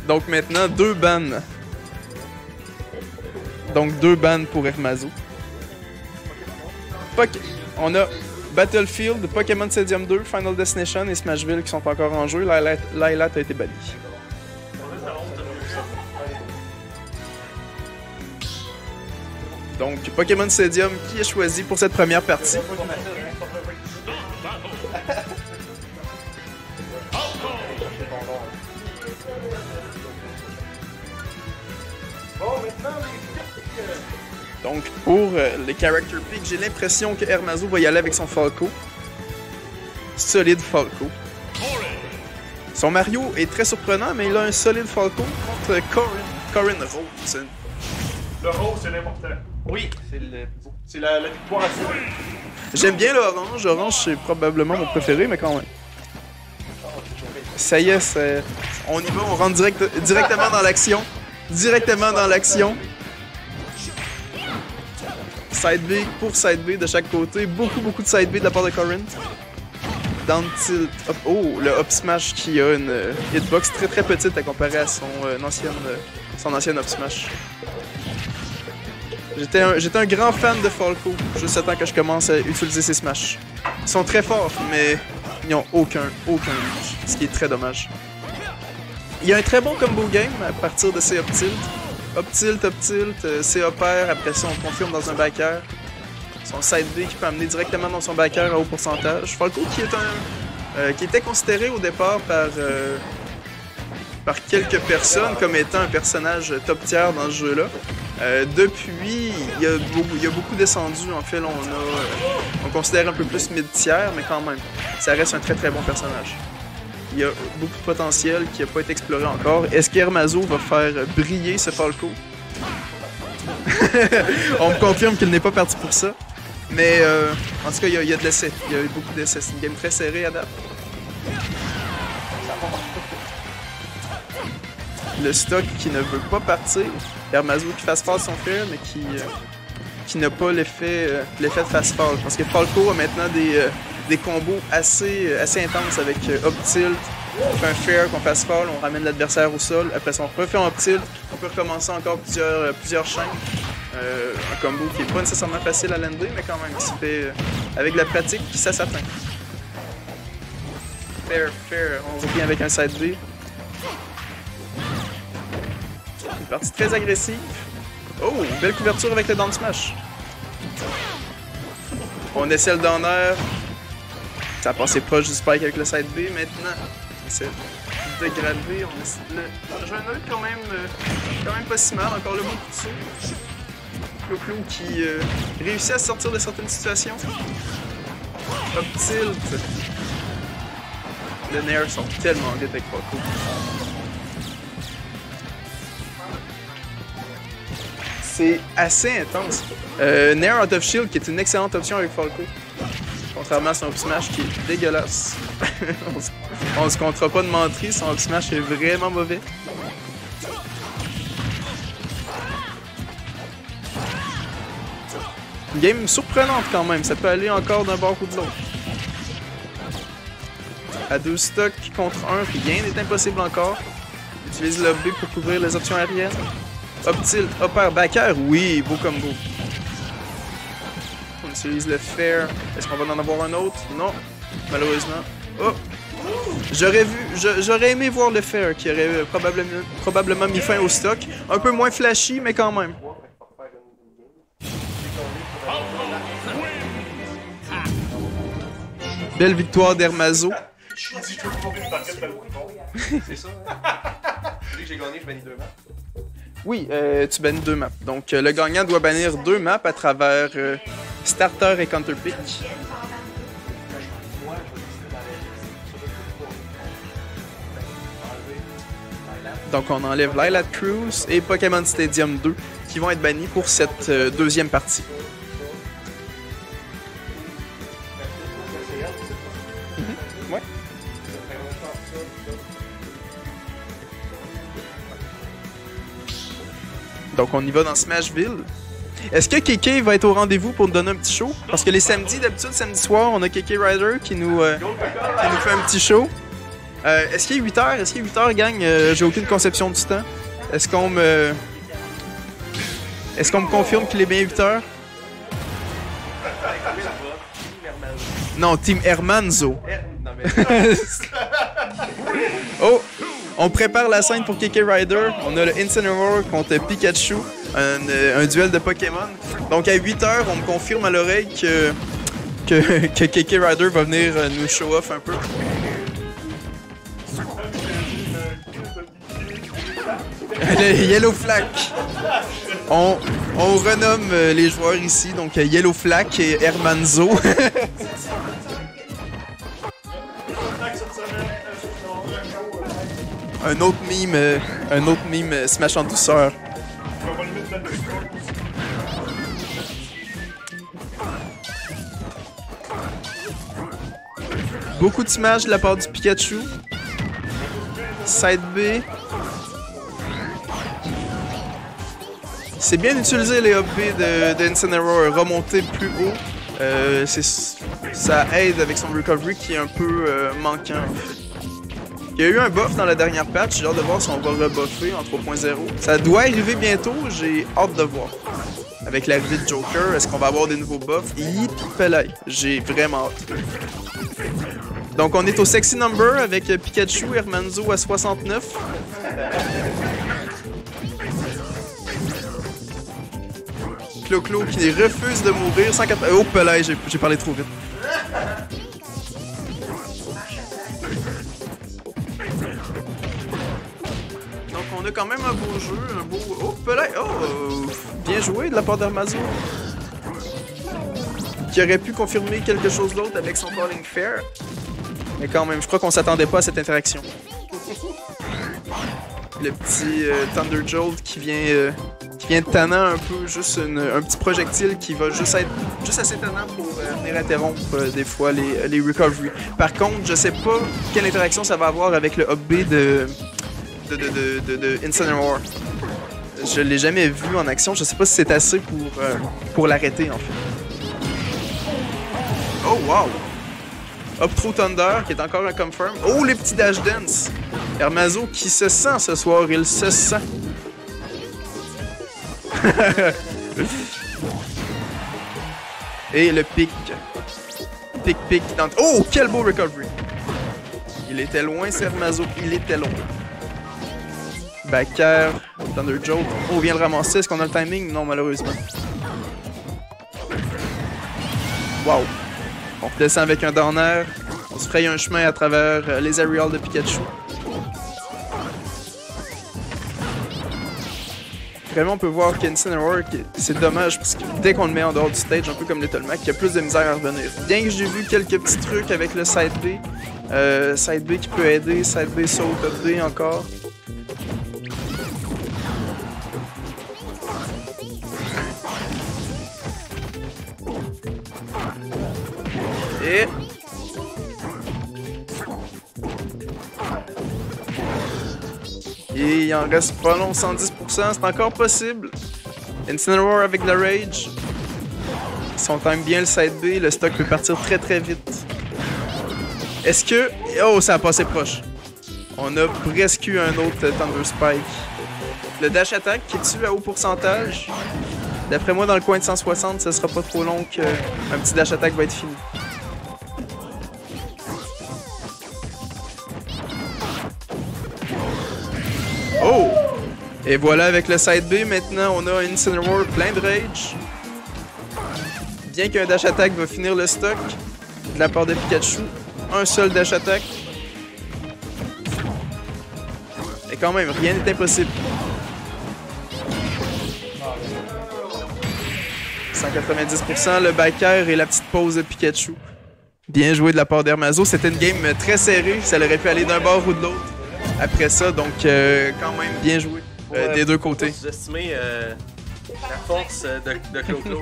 Donc maintenant, 2 bans. Donc 2 bans pour Hermazo. On a Battlefield, Pokémon Stadium 2, Final Destination et Smashville qui sont encore en jeu. Lylat a été banni. Donc Pokémon Stadium qui est choisi pour cette première partie. Donc, pour les character picks, j'ai l'impression que Hermazo va y aller avec son Falco. Solide Falco. Son Mario est très surprenant, mais il a un solide Falco contre Corrin Rose. Le rose, c'est l'important. Oui, c'est la victoire assurée. J'aime bien l'orange. Orange, c'est probablement mon préféré, mais quand même. Ça y est, on y va, on rentre directement dans l'action. Directement dans l'action. Side B pour side B de chaque côté. Beaucoup de side B de la part de Corrin. Down tilt up. Oh, le up smash qui a une hitbox très petite à comparer à son ancienne up smash. J'étais un grand fan de Falco, juste temps que je commence à utiliser ses smash. Ils sont très forts, mais ils n'ont aucun reach, ce qui est très dommage. Il y a un très bon combo game à partir de ces up tilt. Up tilt, c'est up air, après ça on confirme dans un back air. Son side B qui peut amener directement dans son back air à haut pourcentage. Falco qui était considéré au départ par quelques personnes comme étant un personnage top tier dans ce jeu-là. Depuis, il y a beaucoup descendu. En fait, là, on considère un peu plus mid-tier, mais quand même, ça reste un très bon personnage. Il y a beaucoup de potentiel qui n'a pas été exploré encore. Est-ce qu'Hermazo va faire briller ce Falco? On me confirme qu'il n'est pas parti pour ça. Mais en tout cas, il y a de l'essai. Il y a eu beaucoup d'essais. C'est une game très serrée à date. Le stock qui ne veut pas partir. Hermazo qui fast fall son fair, mais qui n'a pas l'effet de fast fall. Parce que Falco a maintenant des combos assez intenses avec up tilt. On fait un fair, qu'on fast fall, on ramène l'adversaire au sol. Après ça, on refait un up tilt. On peut recommencer encore plusieurs chaînes. Un combo qui n'est pas nécessairement facile à lander, mais quand même, qui se fait avec de la pratique, ça s'atteint. Fair, on revient avec un side B. Une partie très agressive. Oh, belle couverture avec le down smash. On essaie le down air. Ça a passé proche du spike avec le side B. Maintenant, on essaie de dégrader. On essaie de... J'ai un œil quand même pas si mal. Encore le bon coup de saut. Clo-Clo qui réussit à sortir de certaines situations. Up tilt. Les Nair sont tellement vite avec Falco. C'est assez intense. Nair Out of Shield qui est une excellente option avec Falco. Contrairement à son up smash qui est dégueulasse. On se comptera pas de mentir, son up smash est vraiment mauvais. Une game surprenante quand même, ça peut aller encore d'un bord ou de l'autre. À 2 stocks contre 1, rien n'est impossible encore. Utilise le B pour couvrir les options aériennes. Up tilt, up air, back air, oui, beau combo. On utilise le fair. Est-ce qu'on va en avoir un autre? Non, malheureusement. Oh! J'aurais aimé voir le fair qui aurait probablement mis fin au stock. Un peu moins flashy, mais quand même. Belle victoire d'Hermazo. C'est ça. Dès que j'ai gagné, je bannis 2 maps. Oui, tu bannis 2 maps. Donc, le gagnant doit bannir 2 maps à travers Starter et Counterpick. Donc, on enlève Lylat Cruise et Pokémon Stadium 2 qui vont être bannis pour cette deuxième partie. Ouais. Donc on y va dans Smashville. Est-ce que KK va être au rendez-vous pour nous donner un petit show? Parce que les samedis, d'habitude, samedi soir, on a KK Rider qui nous fait un petit show. Est-ce qu'il est 8 heures? Est-ce qu'il est 8 heures, gang? J'ai aucune conception du temps. Est-ce qu'on me confirme qu'il est bien 8 heures? Non, Team Hermanzo. Oh! On prépare la scène pour KK Rider. On a le Incineroar contre Pikachu. Un duel de Pokémon. Donc à 8 heures, on me confirme à l'oreille que KK Rider va venir nous show off un peu. Le Yellow Flak. On renomme les joueurs ici, donc Yellow Flak et Hermanzo. un autre meme Smash en douceur. Beaucoup de smash de la part du Pikachu. Side B. C'est bien d'utiliser les up B de Incineroar, remonter plus haut. Ça aide avec son recovery qui est un peu manquant en fait. Il y a eu un buff dans la dernière patch, j'ai hâte de voir si on va rebuffer en 3.0. Ça doit arriver bientôt, j'ai hâte de voir. Avec l'arrivée de Joker, est-ce qu'on va avoir des nouveaux buffs? Yippee, j'ai vraiment hâte. Donc on est au Sexy Number avec Pikachu, Hermanzo à 69. Clo-Clo qui refuse de mourir sans cap... Oh pelay, j'ai parlé trop vite. Donc on a quand même un beau jeu, un beau... Oh pelay, oh! Bien joué de la part d'Hermanzo. Qui aurait pu confirmer quelque chose d'autre avec son Falling Fair. Mais quand même, je crois qu'on s'attendait pas à cette interaction. Le petit Thunder Jolt qui vient tannant un peu, juste un petit projectile qui va juste être assez tannant pour venir interrompre des fois les recoveries. Par contre, je sais pas quelle interaction ça va avoir avec le up B de Incineroar. Je l'ai jamais vu en action, je sais pas si c'est assez pour l'arrêter en fait. Oh wow! Up Through Thunder, qui est encore un confirm. Oh, les petits dash dance! Hermanzo qui se sent ce soir, il se sent. Et le pic. Pic. Oh, quel beau recovery! Il était loin, c'est Hermanzo, il était loin. Back air, Thunder Jolt. Oh, on vient le ramasser, est-ce qu'on a le timing? Non, malheureusement. Wow! On descend avec un down air. On se fraye un chemin à travers les aerials de Pikachu. Vraiment, on peut voir qu'Incineroar, c'est dommage parce que dès qu'on le met en dehors du stage, un peu comme Little Mac, il y a plus de misère à revenir. Bien que j'ai vu quelques petits trucs avec le side B. Side B qui peut aider, side B saut up B encore. Et il en reste pas long, 110%, c'est encore possible. Incineroar avec la Rage. Si on time bien le side B, le stock peut partir très très vite. Est-ce que... Oh, ça a passé proche. On a presque eu un autre Thunder Spike. Le dash attack qui tue à haut pourcentage. D'après moi, dans le coin de 160, ça sera pas trop long qu'un petit dash attack va être fini. Oh! Et voilà, avec le side B, maintenant, on a un Incineroar plein de rage. Bien qu'un dash attack va finir le stock de la part de Pikachu. Un seul dash attack. Et quand même, rien n'est impossible. 190%, le back air et la petite pause de Pikachu. Bien joué de la part d'Hermanzo. C'était une game très serrée. Ça aurait pu aller d'un bord ou de l'autre. Après ça, donc quand même bien joué des deux côtés. Pour estimer la force de Clo-Clo.